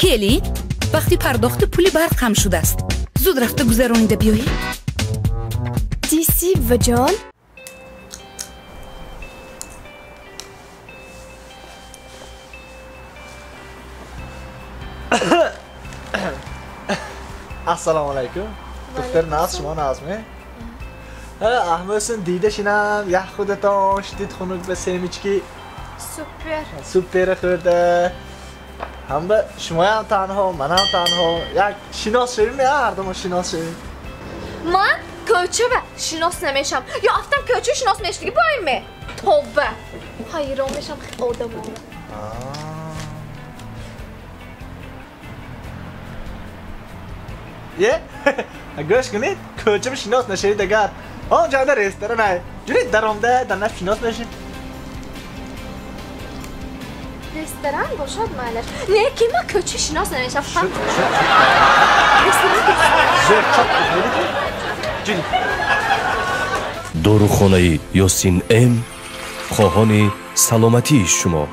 کلی وقتی پرداخت پول برق خم شده است زود رفته گذرانیده بیایی. دیسی و جان السلام علیکم. دختر ناز شما نازمه؟ احمدسون دیده شینم یه خودتان شدید خونک به سرمیچکی سوپر خورده. هم به شما هم تنها من هم تنها یک شناس شویم یا هر دوم شناس شویم. من کوچه شناس نمیشم یا افتم کوچه شناس میشتی بایم توبه حیران میشم خودم. یه گوش کنید کوچه شناس نشید اگر آنجا در رستوران های جوری درامده در نفت شناس نشید. رستوران باشد مالش نه که ما کوچه شناس نمیشم. داروخانه یاسین ام خواهان سلامتی شما.